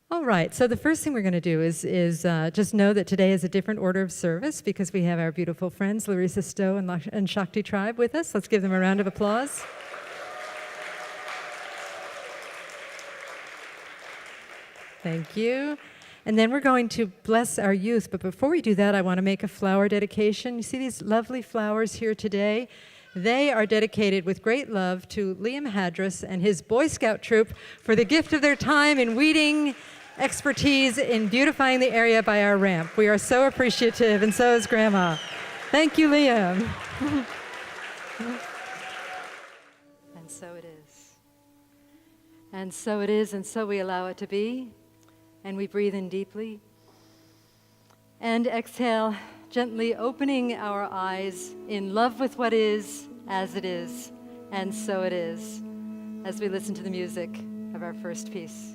All right, so the first thing we're going to do is just know that today is a different order of service because we have our beautiful friends, Larissa Stowe and Shakti Tribe with us. Let's give them a round of applause. Thank you. And then we're going to bless our youth, but before we do that, I want to make a flower dedication. You see these lovely flowers here today? They are dedicated with great love to Liam Hadris and his Boy Scout troop for the gift of their time in weeding, expertise in beautifying the area by our ramp. We are so appreciative, and so is Grandma. Thank you, Liam. And so it is. And so it is, and so we allow it to be. And we breathe in deeply. And exhale, gently opening our eyes in love with what is, as it is, and so it is, as we listen to the music of our first piece.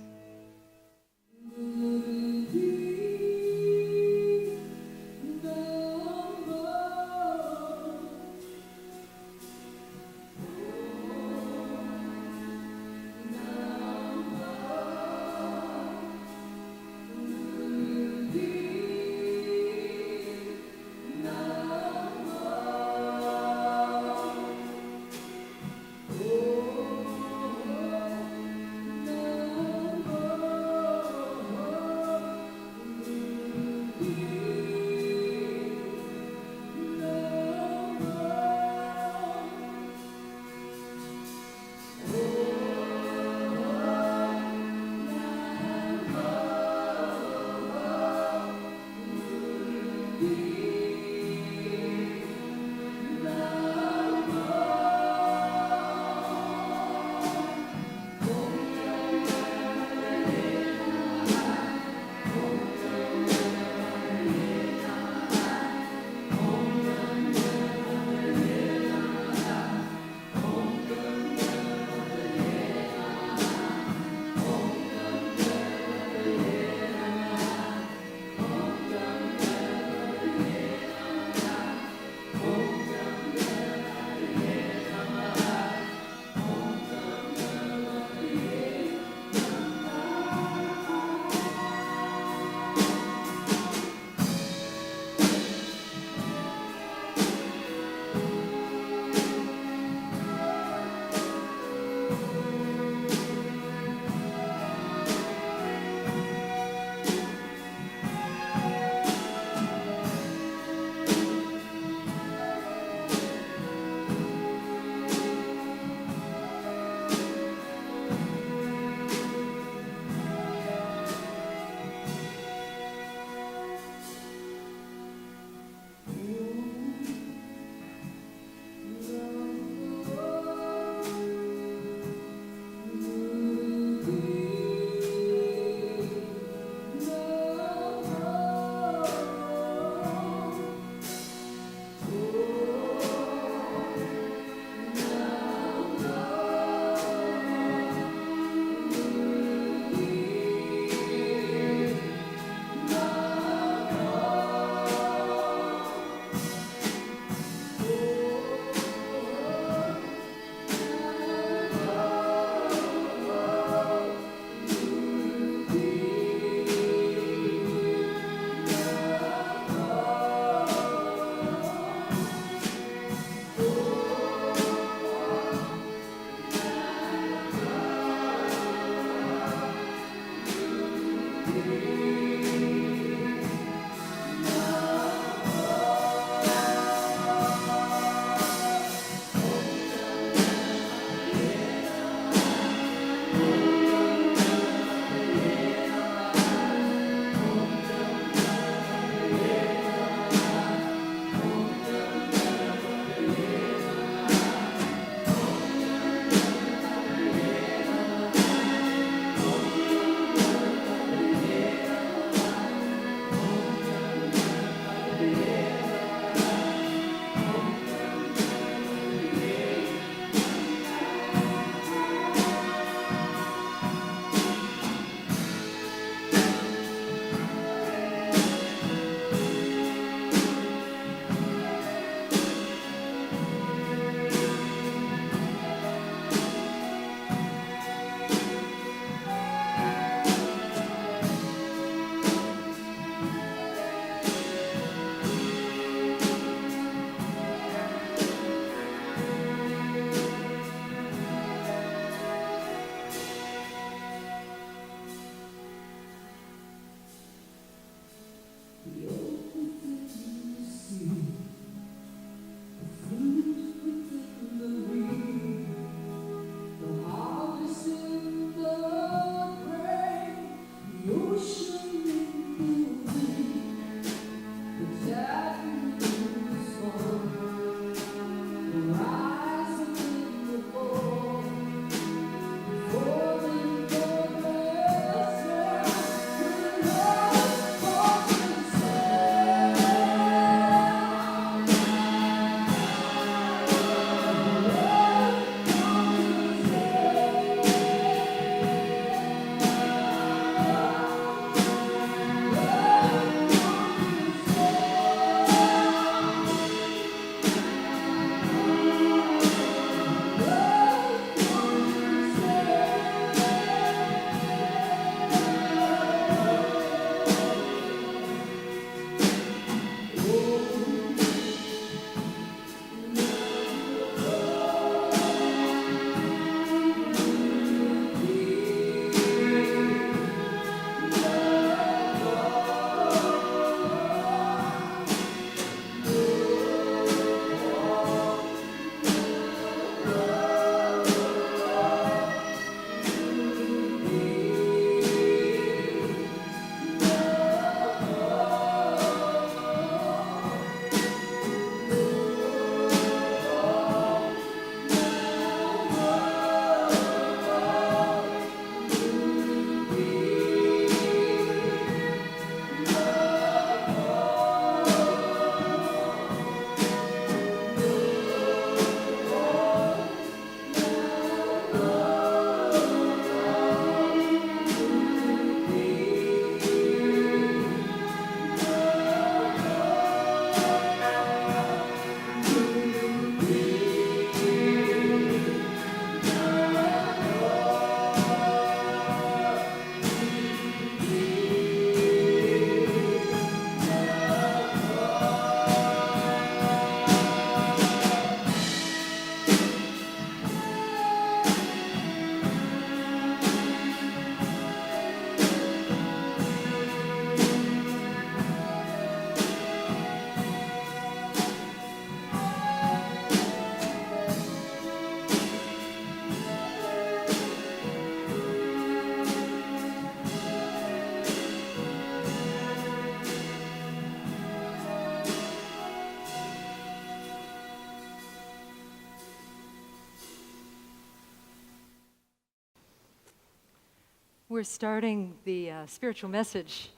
we're starting the spiritual message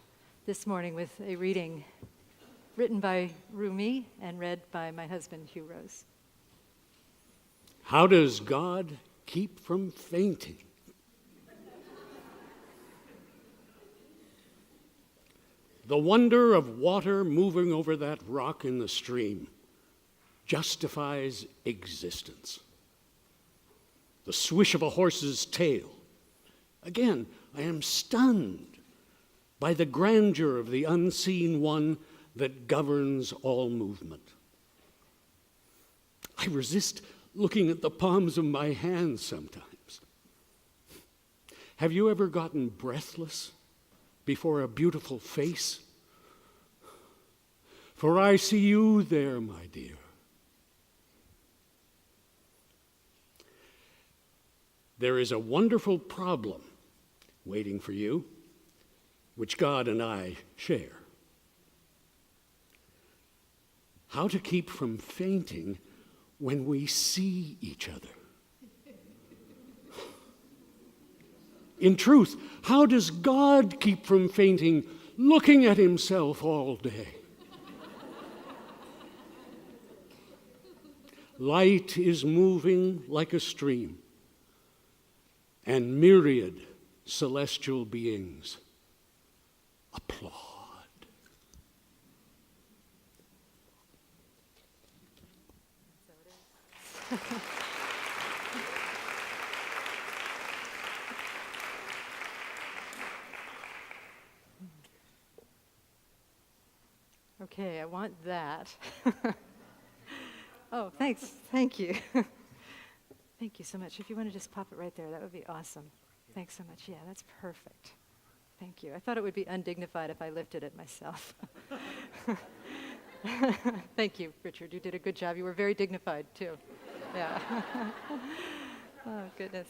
this morning with a reading written by Rumi and read by my husband, Hugh Rose. How does God keep from fainting? The wonder of water moving over that rock in the stream justifies existence. The swish of a horse's tail. Again, I am stunned by the grandeur of the unseen one that governs all movement. I resist looking at the palms of my hands sometimes. Have you ever gotten breathless before a beautiful face? For I see you there, my dear. There is a wonderful problem waiting for you, which God and I share. How to keep from fainting when we see each other. In truth, how does God keep from fainting looking at himself all day? Light is moving like a stream, and myriad celestial beings applaud. Okay, I want that. Oh, thanks. Thank you. Thank you so much. If you want to just pop it right there, that would be awesome. Thanks so much. Yeah, that's perfect. Thank you. I thought it would be undignified if I lifted it myself. Thank you, Richard. You did a good job. You were very dignified, too. Yeah. Oh, goodness.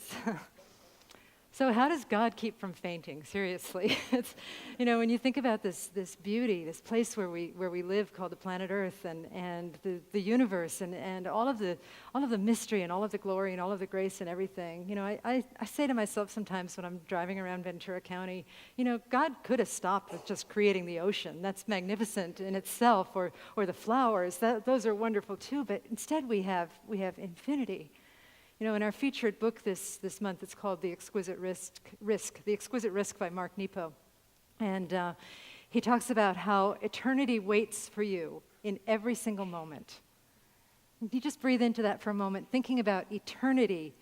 So how does God keep from fainting? Seriously. It's, when you think about this beauty, this place where we live called the planet Earth and the universe and all of the mystery and all of the glory and all of the grace and everything, I say to myself sometimes when I'm driving around Ventura County, God could have stopped with just creating the ocean. That's magnificent in itself, or the flowers. Those are wonderful too, but instead we have infinity. In our featured book this month, it's called The Exquisite Risk by Mark Nepo. And he talks about how eternity waits for you in every single moment. You just breathe into that for a moment, thinking about eternity,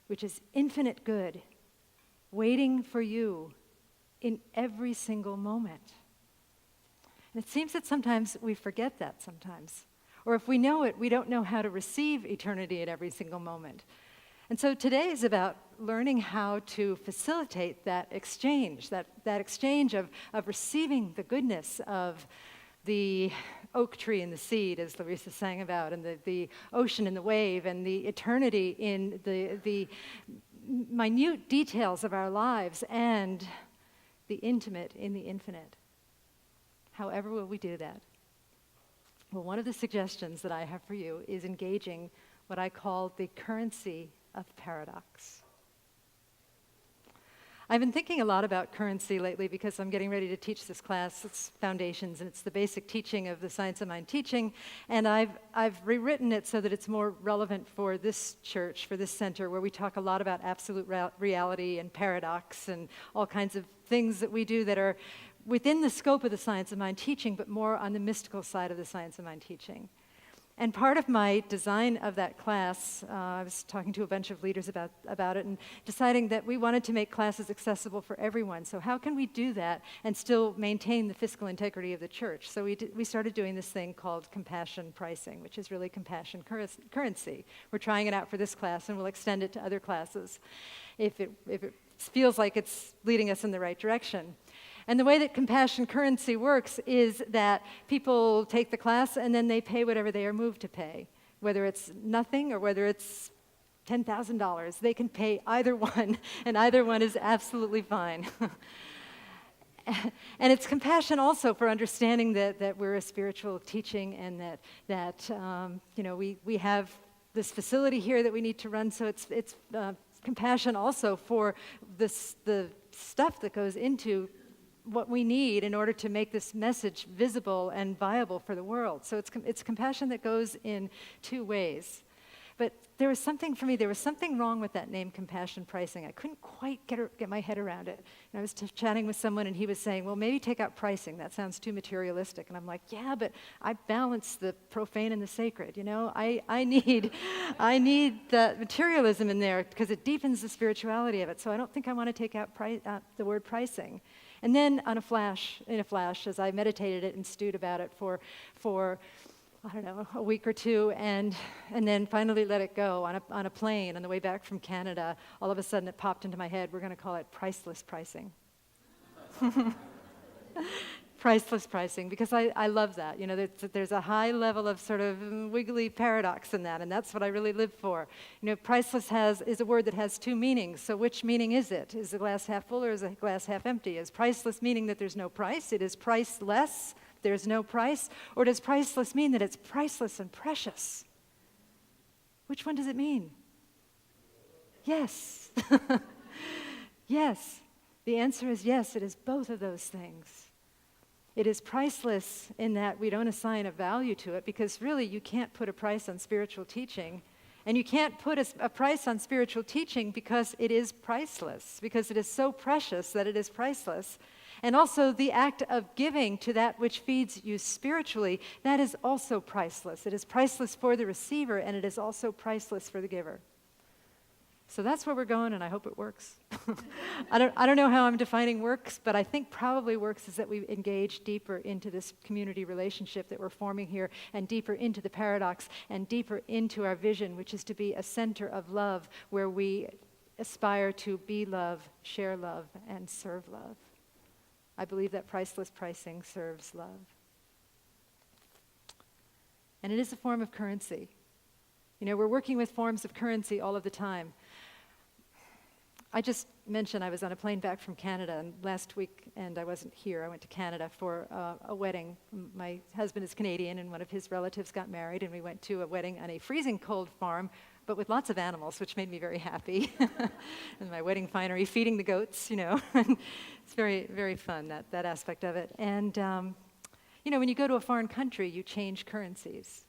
which is infinite good, waiting for you in every single moment. And it seems that sometimes we forget that sometimes. Or if we know it, we don't know how to receive eternity at every single moment. And so today is about learning how to facilitate that exchange, that exchange of receiving the goodness of the oak tree and the seed, as Larissa sang about, and the ocean and the wave, and the eternity in the minute details of our lives, and the intimate in the infinite. However will we do that? Well, one of the suggestions that I have for you is engaging what I call the currency of paradox. I've been thinking a lot about currency lately because I'm getting ready to teach this class. It's foundations, and it's the basic teaching of the science of mind teaching. And I've rewritten it so that it's more relevant for this church, for this center, where we talk a lot about absolute reality and paradox and all kinds of things that we do that are within the scope of the science of mind teaching, but more on the mystical side of the science of mind teaching. And part of my design of that class, I was talking to a bunch of leaders about it and deciding that we wanted to make classes accessible for everyone. So how can we do that and still maintain the fiscal integrity of the church? So we started doing this thing called compassion pricing, which is really compassion currency. We're trying it out for this class, and we'll extend it to other classes if it feels like it's leading us in the right direction. And the way that compassion currency works is that people take the class and then they pay whatever they are moved to pay, whether it's nothing or whether it's $10,000. They can pay either one, and either one is absolutely fine. And it's compassion also for understanding that we're a spiritual teaching and that we have this facility here that we need to run. So it's compassion also for the stuff that goes into what we need in order to make this message visible and viable for the world. So it's compassion that goes in two ways. But there was something for me, there was something wrong with that name, compassion pricing. I couldn't quite get my head around it. And I was chatting with someone, and he was saying, well, maybe take out pricing. That sounds too materialistic. And I'm like, yeah, but I balance the profane and the sacred. You know, I need the materialism in there because it deepens the spirituality of it. So I don't think I want to take out the word pricing. And then in a flash, as I meditated it and stewed about it for I don't know, a week or two, and then finally let it go on a plane on the way back from Canada. All of a sudden it popped into my head, we're going to call it priceless pricing. Priceless pricing, because I love that. You know, there's a high level of sort of wiggly paradox in that, and that's what I really live for. You know, priceless is a word that has two meanings, so which meaning is it? Is the glass half full or is the glass half empty? Is priceless meaning that there's no price? It is priceless, there's no price? Or does priceless mean that it's priceless and precious? Which one does it mean? Yes. Yes. The answer is yes, it is both of those things. It is priceless in that we don't assign a value to it, because really you can't put a price on spiritual teaching. And you can't put a price on spiritual teaching because it is priceless, because it is so precious that it is priceless. And also the act of giving to that which feeds you spiritually, that is also priceless. It is priceless for the receiver, and it is also priceless for the giver. So that's where we're going, and I hope it works. I don't know how I'm defining works, but I think probably works is that we engage deeper into this community relationship that we're forming here, and deeper into the paradox, and deeper into our vision, which is to be a center of love, where we aspire to be love, share love, and serve love. I believe that priceless pricing serves love. And it is a form of currency. You know, we're working with forms of currency all of the time. I just mentioned I was on a plane back from Canada last week, and I wasn't here. I went to Canada for a wedding. My husband is Canadian, and one of his relatives got married, and we went to a wedding on a freezing cold farm, but with lots of animals, which made me very happy. And my wedding finery, feeding the goats, you know. It's very, very fun, that aspect of it. And, you know, when you go to a foreign country, you change currencies.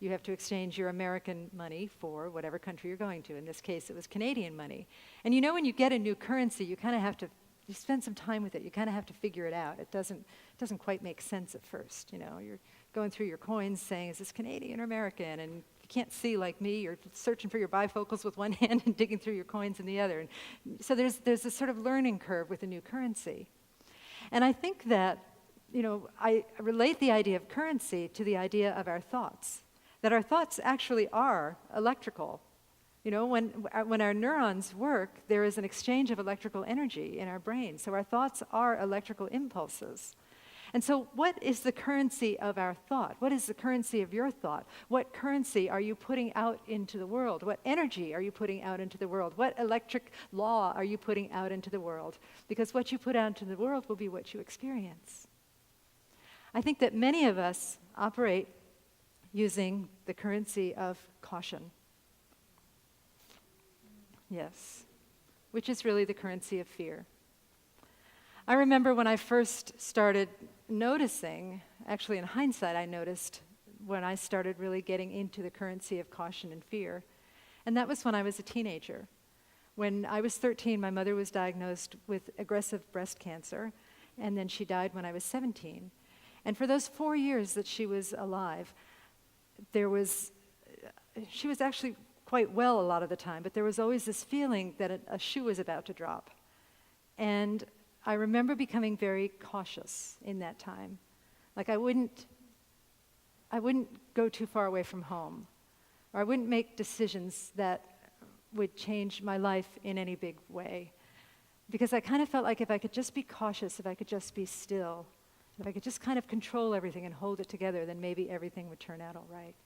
You have to exchange your American money for whatever country you're going to. In this case, it was Canadian money. And you know, when you get a new currency, you kind of have to, you spend some time with it. You kind of have to figure it out. It doesn't quite make sense at first. You know, you're going through your coins saying, is this Canadian or American? And you can't see like me. You're searching for your bifocals with one hand and digging through your coins in the other. And so there's this sort of learning curve with a new currency. And I think that, you know, I relate the idea of currency to the idea of our thoughts. That our thoughts actually are electrical. You know, when our neurons work, there is an exchange of electrical energy in our brain. So our thoughts are electrical impulses. And so what is the currency of our thought? What is the currency of your thought? What currency are you putting out into the world? What energy are you putting out into the world? What electric law are you putting out into the world? Because what you put out into the world will be what you experience. I think that many of us operate using the currency of caution. Yes, which is really the currency of fear. I remember when I first started noticing, actually in hindsight I noticed when I started really getting into the currency of caution and fear, and that was when I was a teenager. When I was 13, my mother was diagnosed with aggressive breast cancer, and then she died when I was 17. And for those 4 years that she was alive, she was actually quite well a lot of the time, but there was always this feeling that a shoe was about to drop. And I remember becoming very cautious in that time. Like I wouldn't go too far away from home, or I wouldn't make decisions that would change my life in any big way. Because I kind of felt like if I could just be cautious, if I could just be still, if I could just kind of control everything and hold it together, then maybe everything would turn out all right.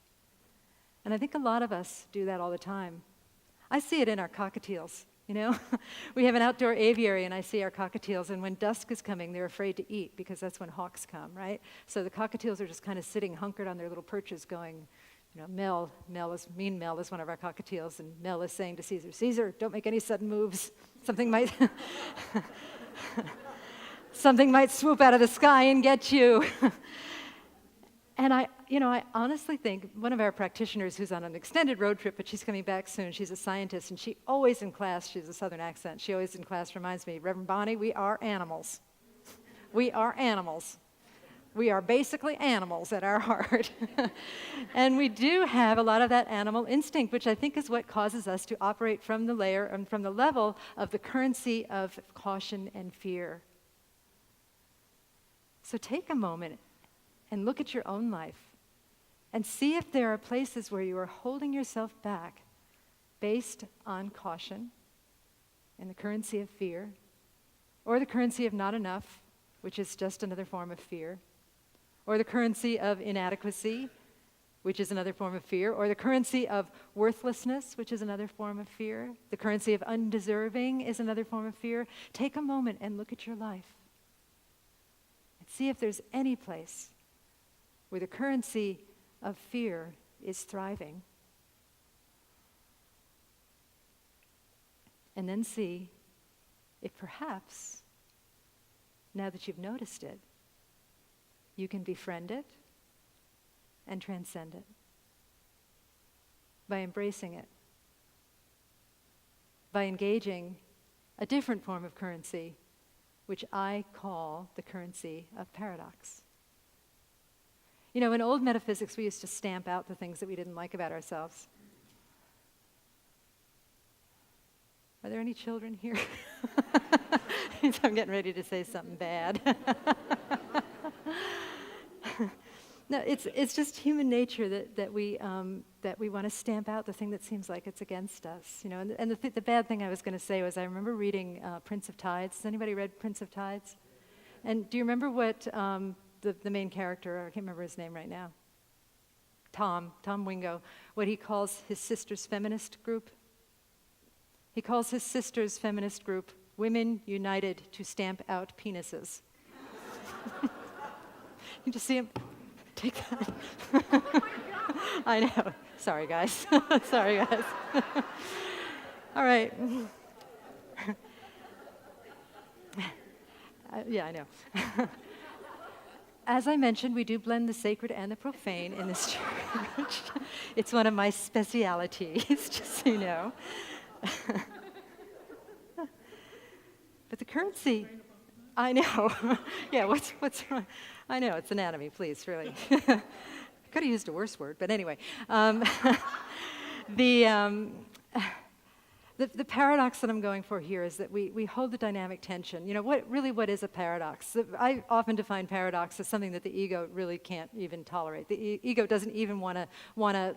And I think a lot of us do that all the time. I see it in our cockatiels, you know? We have an outdoor aviary, and I see our cockatiels, and when dusk is coming, they're afraid to eat because that's when hawks come, right? So the cockatiels are just kind of sitting hunkered on their little perches going, you know, Mel is one of our cockatiels, and Mel is saying to Caesar, Caesar, don't make any sudden moves. Something might Something might swoop out of the sky and get you. And I honestly think one of our practitioners who's on an extended road trip, but she's coming back soon, she's a scientist, and she always in class, she has a southern accent, she always in class reminds me, Reverend Bonnie, we are animals. We are animals. We are basically animals at our heart. And we do have a lot of that animal instinct, which I think is what causes us to operate from the layer and from the level of the currency of caution and fear. So take a moment and look at your own life and see if there are places where you are holding yourself back based on caution and the currency of fear, or the currency of not enough, which is just another form of fear, or the currency of inadequacy, which is another form of fear, or the currency of worthlessness, which is another form of fear. The currency of undeserving is another form of fear. Take a moment and look at your life and see if there's any place where the currency of fear is thriving. And then see if perhaps, now that you've noticed it, you can befriend it and transcend it by embracing it, by engaging a different form of currency, which I call the currency of paradox. You know, in old metaphysics, we used to stamp out the things that we didn't like about ourselves. Are there any children here? I'm getting ready to say something bad. No, it's just human nature that we want to stamp out the thing that seems like it's against us, you know. And the bad thing I was going to say was I remember reading Prince of Tides. Has anybody read Prince of Tides? And do you remember what the main character, I can't remember his name right now, Tom Wingo, what he calls his sister's feminist group? He calls his sister's feminist group Women United to Stamp Out Penises. You just see him take that. Oh my God. I know. Sorry, guys. Sorry, guys. All right. Yeah, I know. As I mentioned, we do blend the sacred and the profane in this church. It's one of my specialities, just so you know. But the currency, I know. Yeah, what's wrong? I know, it's anatomy, please, really. I could have used a worse word, but anyway. The paradox that I'm going for here is that we hold the dynamic tension. You know, what is a paradox? I often define paradox as something that the ego really can't even tolerate. The ego doesn't even want to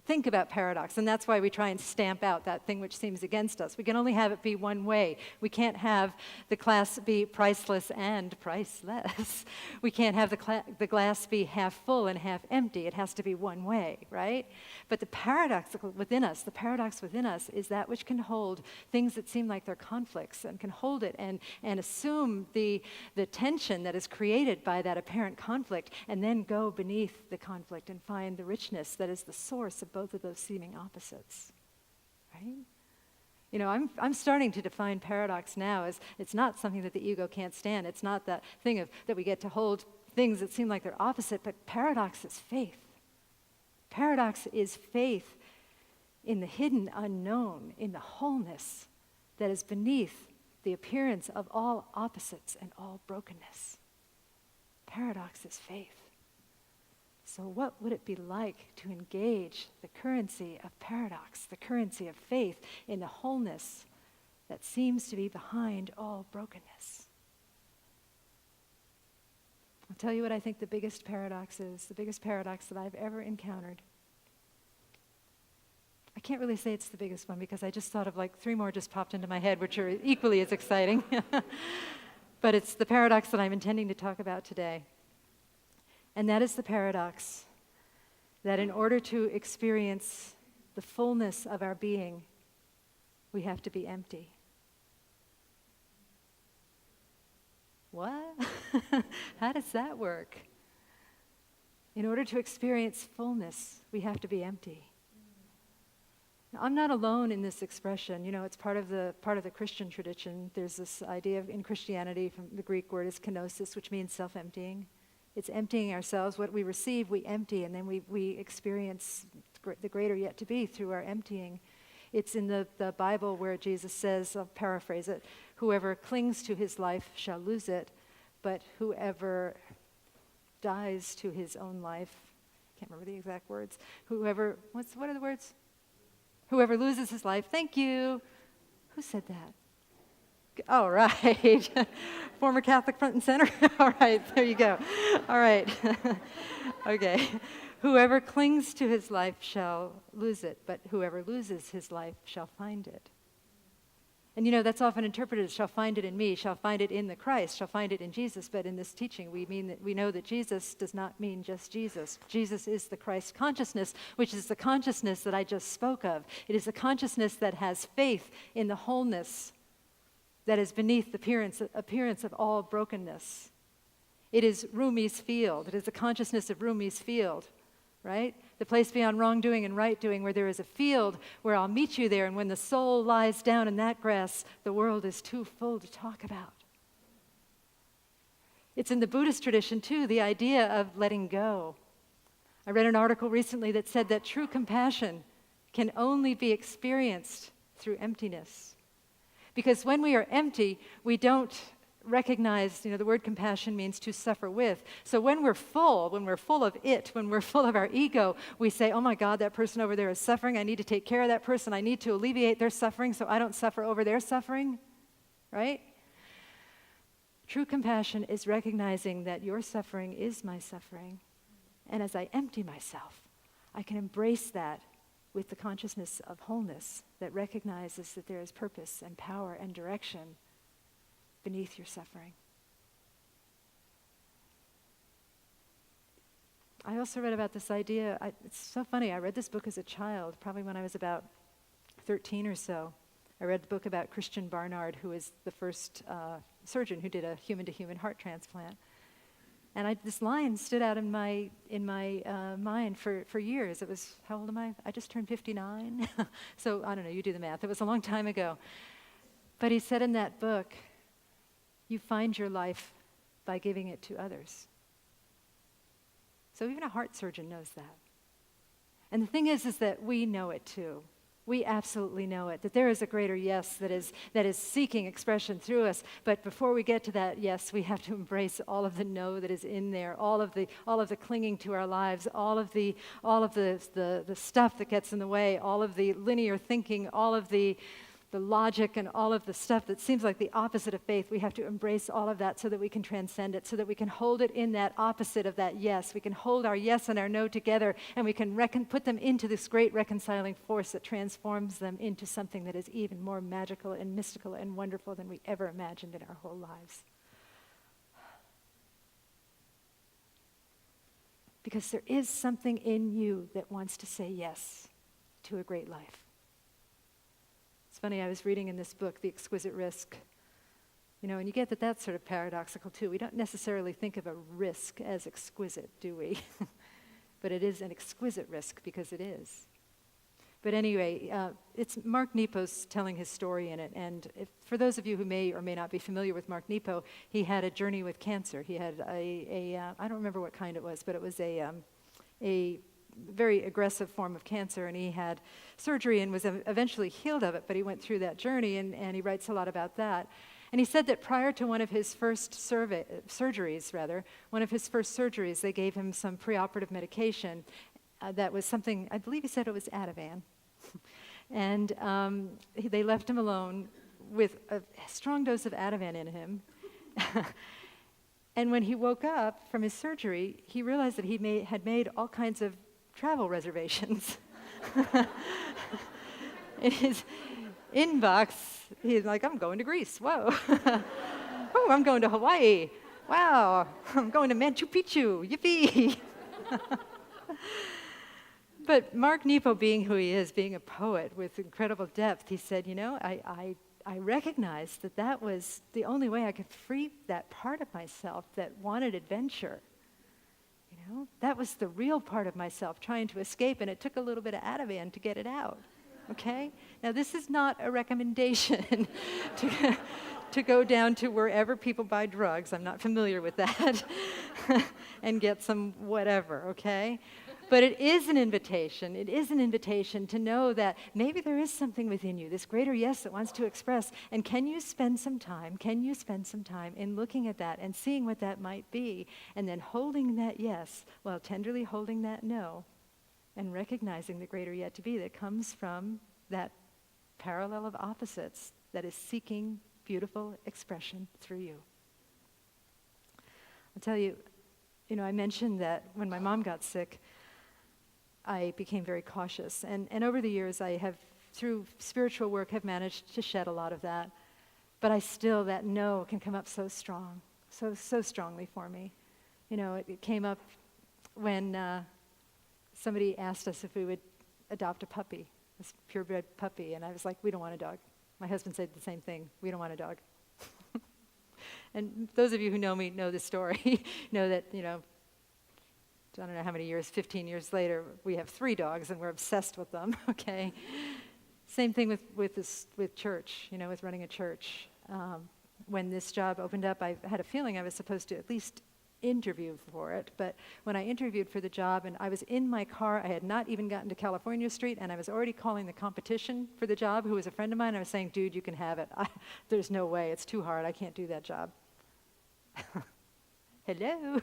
think about paradox, and that's why we try and stamp out that thing which seems against us. We can only have it be one way. We can't have the glass be priceless and priceless. We can't have the glass be half full and half empty. It has to be one way, right? But the paradox within us is that which can hold things that seem like they're conflicts and can hold it and assume the tension that is created by that apparent conflict and then go beneath the conflict and find the richness that is the source of both of those seeming opposites, right? You know, I'm starting to define paradox now as it's not something that the ego can't stand. It's not that thing that we get to hold things that seem like they're opposite, but paradox is faith. Paradox is faith in the hidden unknown, in the wholeness that is beneath the appearance of all opposites and all brokenness. Paradox is faith. So what would it be like to engage the currency of paradox, the currency of faith in the wholeness that seems to be behind all brokenness? I'll tell you what I think the biggest paradox is, the biggest paradox that I've ever encountered. I can't really say it's the biggest one because I just thought of like 3 more just popped into my head, which are equally as exciting. But it's the paradox that I'm intending to talk about today. And that is the paradox that in order to experience the fullness of our being, we have to be empty. What? How does that work? In order to experience fullness, we have to be empty. I'm not alone in this expression. It's part of the Christian tradition. There's this idea in Christianity, from the Greek word is kenosis, which means self-emptying. It's emptying ourselves. What we receive, we empty, and then we experience the greater yet to be through our emptying. It's in the Bible where Jesus says, I'll paraphrase it, whoever clings to his life shall lose it, but whoever dies to his own life, can't remember the exact words, what are the words? Whoever loses his life, thank you. Who said that? All right. Former Catholic front and center. All right, there you go. All right. Okay. Whoever clings to his life shall lose it, but whoever loses his life shall find it. And that's often interpreted as shall find it in me, shall find it in the Christ, shall find it in Jesus. But in this teaching, we know that Jesus does not mean just Jesus. Jesus is the Christ consciousness, which is the consciousness that I just spoke of. It is a consciousness that has faith in the wholeness that is beneath the appearance of all brokenness. It is Rumi's field. It is the consciousness of Rumi's field, right? The place beyond wrongdoing and right doing, where there is a field where I'll meet you there, and when the soul lies down in that grass, the world is too full to talk about. It's in the Buddhist tradition, too, the idea of letting go. I read an article recently that said that true compassion can only be experienced through emptiness. Because when we are empty, we don't recognize, the word compassion means to suffer with. So when we're full of it, when we're full of our ego, we say, oh my God, that person over there is suffering. I need to take care of that person. I need to alleviate their suffering so I don't suffer over their suffering, right? True compassion is recognizing that your suffering is my suffering. And as I empty myself, I can embrace that with the consciousness of wholeness that recognizes that there is purpose and power and direction beneath your suffering. I also read about this idea. It's so funny. I read this book as a child, probably when I was about 13 or so. I read the book about Christian Barnard, who was the first surgeon who did a human-to-human heart transplant. And this line stood out in my mind for years. It was, how old am I? I just turned 59. So I don't know, you do the math. It was a long time ago. But he said in that book, you find your life by giving it to others. So even a heart surgeon knows that. And the thing is that we know it too. We absolutely know it, that there is a greater yes that is seeking expression through us. But before we get to that yes, we have to embrace all of the no that is in there, all of the clinging to our lives, all of the stuff that gets in the way, all of the linear thinking, all of the logic and all of the stuff that seems like the opposite of faith. We have to embrace all of that so that we can transcend it, so that we can hold it in that opposite of that yes. We can hold our yes and our no together, and we can put them into this great reconciling force that transforms them into something that is even more magical and mystical and wonderful than we ever imagined in our whole lives. Because there is something in you that wants to say yes to a great life. It's funny, I was reading in this book, The Exquisite Risk, and you get that that's sort of paradoxical too. We don't necessarily think of a risk as exquisite, do we? But it is an exquisite risk because it is. But anyway, it's Mark Nepo's telling his story in it, and for those of you who may or may not be familiar with Mark Nepo, he had a journey with cancer. He had I don't remember what kind it was, but it was a very aggressive form of cancer, and he had surgery and was eventually healed of it, but he went through that journey, and he writes a lot about that. And he said that prior to one of his first surgeries, they gave him some preoperative medication that was something, I believe he said it was Ativan. And they left him alone with a strong dose of Ativan in him. And when he woke up from his surgery, he realized that he had made all kinds of travel reservations. In his inbox, he's like, I'm going to Greece. Whoa. Oh, I'm going to Hawaii. Wow. I'm going to Machu Picchu. Yippee. But Mark Nepo, being who he is, being a poet with incredible depth, he said, I recognized that was the only way I could free that part of myself that wanted adventure. That was the real part of myself trying to escape, and it took a little bit of Ativan to get it out. okay? Now, this is not a recommendation to go down to wherever people buy drugs. I'm not familiar with that. And get some whatever, okay? But it is an invitation. It is an invitation to know that maybe there is something within you, this greater yes that wants to express. And can you spend some time in looking at that and seeing what that might be, and then holding that yes while tenderly holding that no, and recognizing the greater yet to be that comes from that parallel of opposites that is seeking beautiful expression through you. I'll tell you, I mentioned that when my mom got sick, I became very cautious. And over the years, I have, through spiritual work, have managed to shed a lot of that. But I still, that no can come up so strong, so strongly for me. It came up when somebody asked us if we would adopt a puppy, this purebred puppy. And I was like, we don't want a dog. My husband said the same thing. We don't want a dog. And those of you who know me know this story, know that, I don't know how many years, 15 years later, we have 3 dogs and we're obsessed with them, okay? Same thing with church, with running a church. When this job opened up, I had a feeling I was supposed to at least interview for it, but when I interviewed for the job and I was in my car, I had not even gotten to California Street, and I was already calling the competition for the job, who was a friend of mine. I was saying, dude, you can have it. There's no way. It's too hard. I can't do that job. Hello.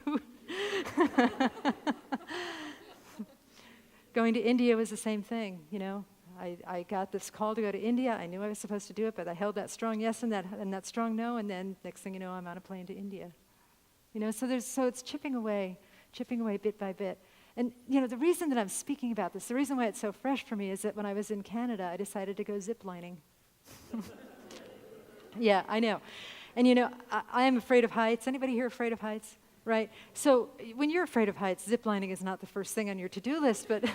Going to India was the same thing, I got this call to go to India. I knew I was supposed to do it, but I held that strong yes and that strong no, and then next thing you know, I'm on a plane to India. So it's chipping away bit by bit. And, the reason that I'm speaking about this, the reason why it's so fresh for me is that when I was in Canada, I decided to go ziplining. Yeah, I know. And, I am afraid of heights. Anybody here afraid of heights? Right? So when you're afraid of heights, ziplining is not the first thing on your to-do list, but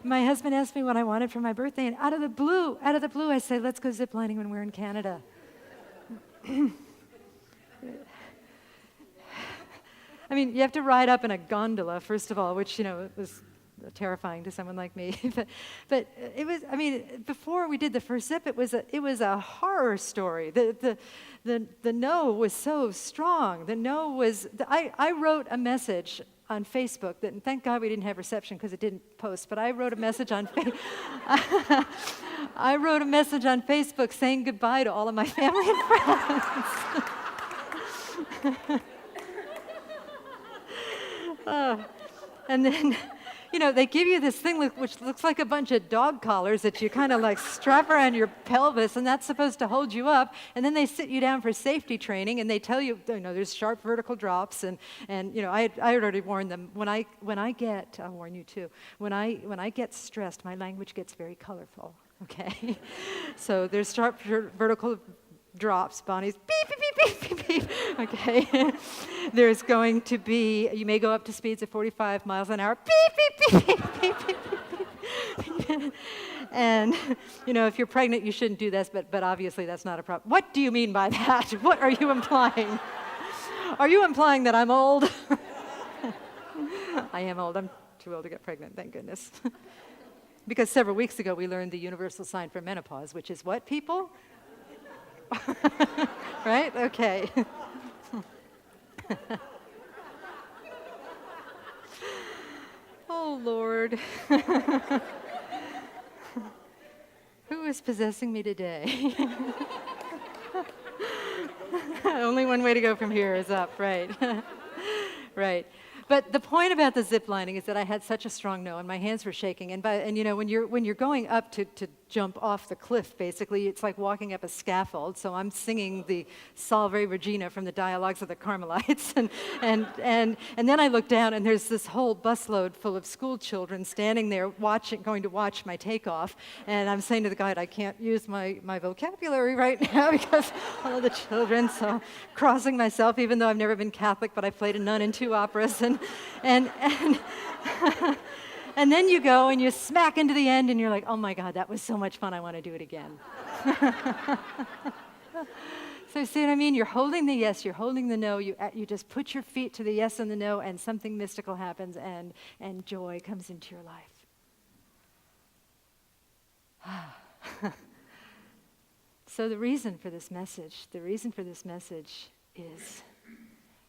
my husband asked me what I wanted for my birthday, and out of the blue, I say, let's go ziplining when we're in Canada. I mean, you have to ride up in a gondola, first of all, which, was terrifying to someone like me. but it was, before we did the first zip, it was a horror story. The no was so strong. The no was, I wrote a message on Facebook that, and thank God we didn't have reception because it didn't post, but I wrote a message on I wrote a message on Facebook saying goodbye to all of my family and friends. And then, they give you this thing which looks like a bunch of dog collars that you kind of like strap around your pelvis, and that's supposed to hold you up. And then they sit you down for safety training, and they tell you, there's sharp vertical drops, and I had already warned them. When I get, I'll warn you too. When I get stressed, my language gets very colorful. Okay, so there's sharp vertical drops. Bonnie's beep, beep, beep, beep, beep, beep. Okay. There's going to be, you may go up to speeds of 45 miles an hour. Beep, beep, beep, beep, beep, beep, beep. And, if you're pregnant, you shouldn't do this, but obviously that's not a problem. What do you mean by that? What are you implying? Are you implying that I'm old? I am old. I'm too old to get pregnant, thank goodness. Because several weeks ago, we learned the universal sign for menopause, which is what, people? Right? Okay. Oh, Lord. Who is possessing me today? Only one way to go from here is up, right? Right. But the point about the ziplining is that I had such a strong no, and my hands were shaking. And when you're going up to jump off the cliff, basically, it's like walking up a scaffold. So I'm singing the Salve Regina from the Dialogues of the Carmelites, and then I look down, and there's this whole busload full of school children standing there going to watch my takeoff. And I'm saying to the guide, I can't use my vocabulary right now because all of the children. So crossing myself, even though I've never been Catholic, but I played a nun in 2 operas, and then you go and you smack into the end, and you're like, oh my God, that was so much fun, I want to do it again. So see what I mean? You're holding the yes, you're holding the no, you just put your feet to the yes and the no, and something mystical happens, and joy comes into your life. So the reason for this message is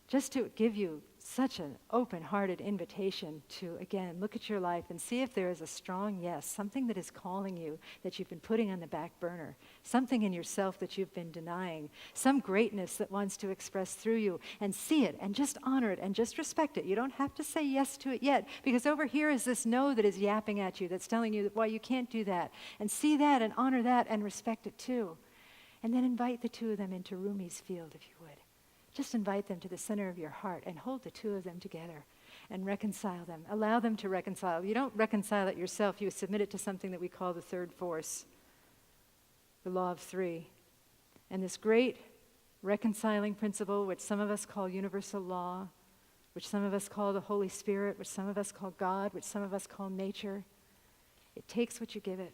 just to give you such an open-hearted invitation to, again, look at your life and see if there is a strong yes, something that is calling you that you've been putting on the back burner, something in yourself that you've been denying, some greatness that wants to express through you, and see it and just honor it and just respect it. You don't have to say yes to it yet, because over here is this no that is yapping at you, that's telling you that, well, you can't do that. And see that and honor that and respect it too. And then invite the two of them into Rumi's field, if you would. Just invite them to the center of your heart and hold the two of them together and reconcile them. Allow them to reconcile. You don't reconcile it yourself. You submit it to something that we call the third force, the law of three. And this great reconciling principle, which some of us call universal law, which some of us call the Holy Spirit, which some of us call God, which some of us call nature, it takes what you give it,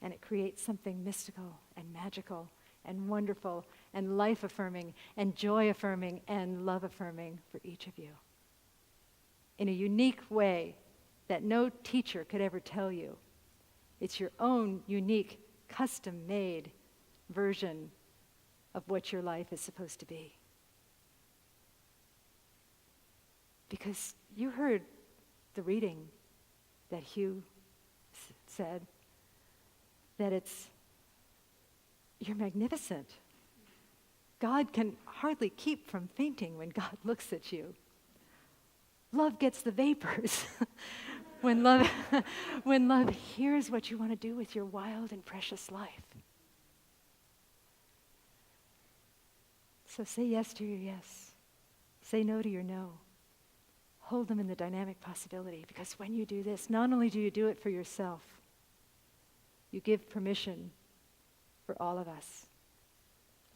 and it creates something mystical and magical and wonderful and life-affirming and joy-affirming and love-affirming for each of you in a unique way that no teacher could ever tell you. It's your own unique, custom-made version of what your life is supposed to be. Because you heard the reading that Hugh said, that you're magnificent. God can hardly keep from fainting when God looks at you. Love gets the vapors. when love hears what you want to do with your wild and precious life. So say yes to your yes. Say no to your no. Hold them in the dynamic possibility, because when you do this, not only do you do it for yourself, you give permission for all of us.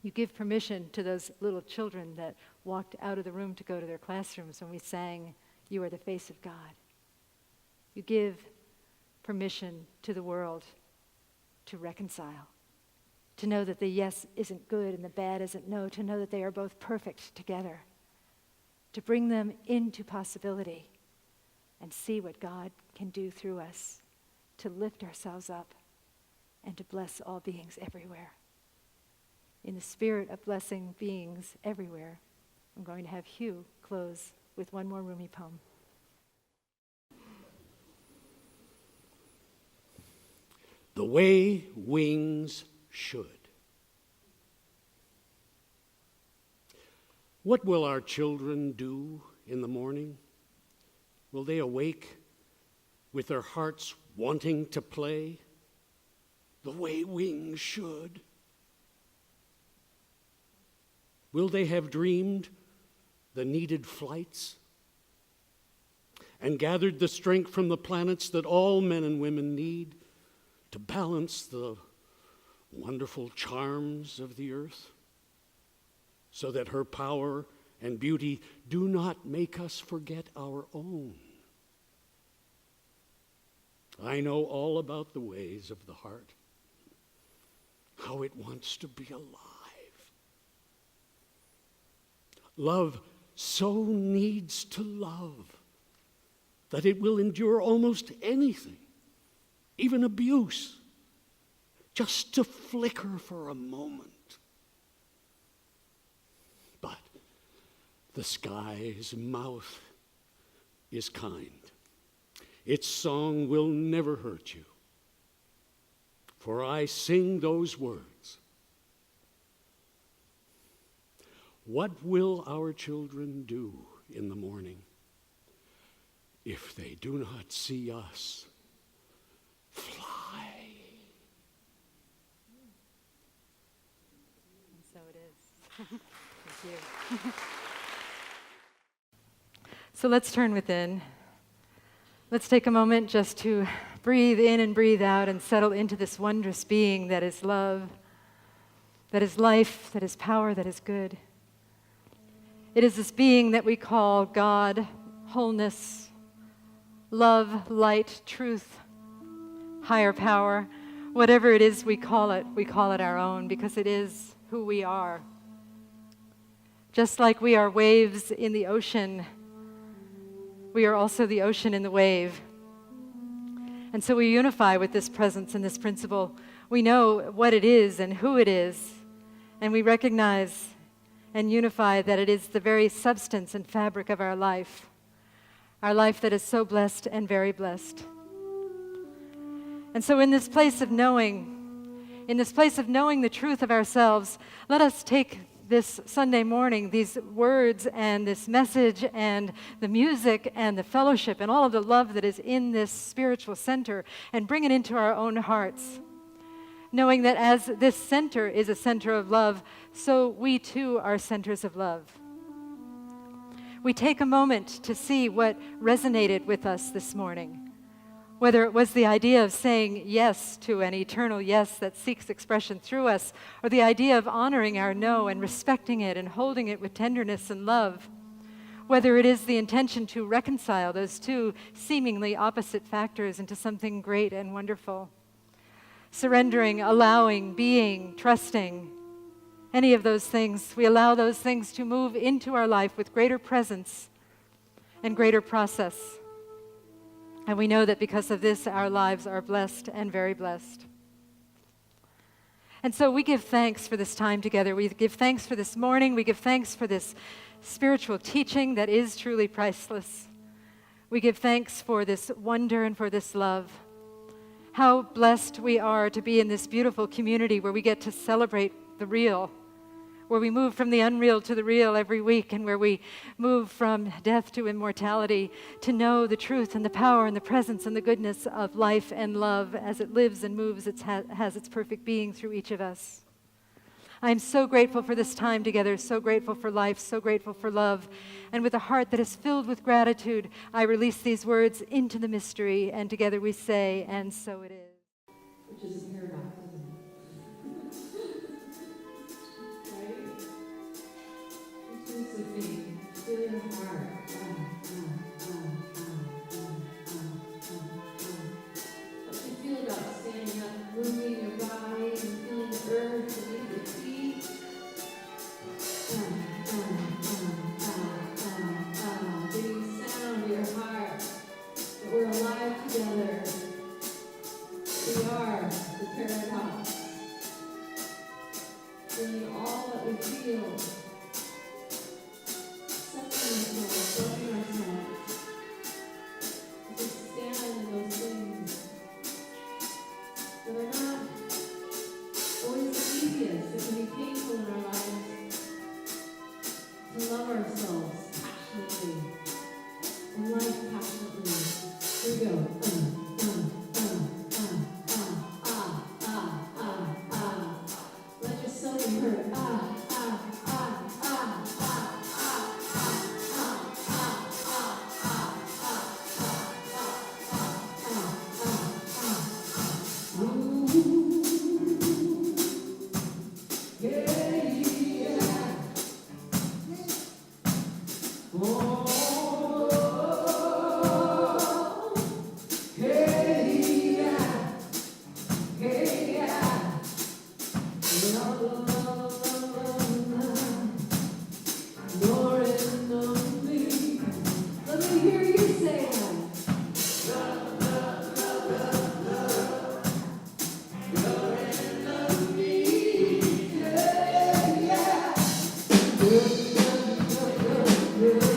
You give permission to those little children that walked out of the room to go to their classrooms when we sang, "You Are the Face of God." You give permission to the world to reconcile, to know that the yes isn't good and the bad isn't no, to know that they are both perfect together, to bring them into possibility and see what God can do through us, to lift ourselves up and to bless all beings everywhere. In the spirit of blessing beings everywhere, I'm going to have Hugh close with one more Rumi poem. The way wings should. What will our children do in the morning? Will they awake with their hearts wanting to play the way wings should? Will they have dreamed the needed flights and gathered the strength from the planets that all men and women need to balance the wonderful charms of the earth, so that her power and beauty do not make us forget our own? I know all about the ways of the heart, how it wants to be alive. Love so needs to love that it will endure almost anything, even abuse, just to flicker for a moment. But the sky's mouth is kind. Its song will never hurt you, for I sing those words. What will our children do in the morning if they do not see us fly? And so it is. Thank you. So let's turn within. Let's take a moment just to breathe in and breathe out and settle into this wondrous being that is love, that is life, that is power, that is good. It is this being that we call God, wholeness, love, light, truth, higher power. Whatever it is we call it our own, because it is who we are. Just like we are waves in the ocean, we are also the ocean in the wave. And so we unify with this presence and this principle. We know what it is and who it is, and we recognize and unify that it is the very substance and fabric of our life that is so blessed and very blessed. And so in this place of knowing the truth of ourselves, let us take this Sunday morning, these words and this message and the music and the fellowship and all of the love that is in this spiritual center and bring it into our own hearts, knowing that as this center is a center of love, so we too are centers of love. We take a moment to see what resonated with us this morning, whether it was the idea of saying yes to an eternal yes that seeks expression through us, or the idea of honoring our no and respecting it and holding it with tenderness and love, whether it is the intention to reconcile those two seemingly opposite factors into something great and wonderful. Surrendering, allowing, being, trusting, any of those things, we allow those things to move into our life with greater presence and greater process. And we know that because of this, our lives are blessed and very blessed. And so we give thanks for this time together. We give thanks for this morning. We give thanks for this spiritual teaching that is truly priceless. We give thanks for this wonder and for this love. How blessed we are to be in this beautiful community where we get to celebrate the real, where we move from the unreal to the real every week, and where we move from death to immortality, to know the truth and the power and the presence and the goodness of life and love as it lives and moves, has its perfect being through each of us. I'm so grateful for this time together, so grateful for life, so grateful for love. And with a heart that is filled with gratitude, I release these words into the mystery, and together we say, and so it is. Which is a paradox, isn't it? Right? It's just a thing. Feel your heart. What you feel about standing up, moving your body, and feeling the earth beneath your feet. Giving sound to your heart. That we're alive together. We are the paradox. Feeling all that we feel. Accepting ourselves, loving ourselves. Just stand in those things that are not always the easiest, that can be painful in our lives. To love ourselves passionately and life passionately. Here we go. Let yourself be heard. Let me hear you say that. Yeah.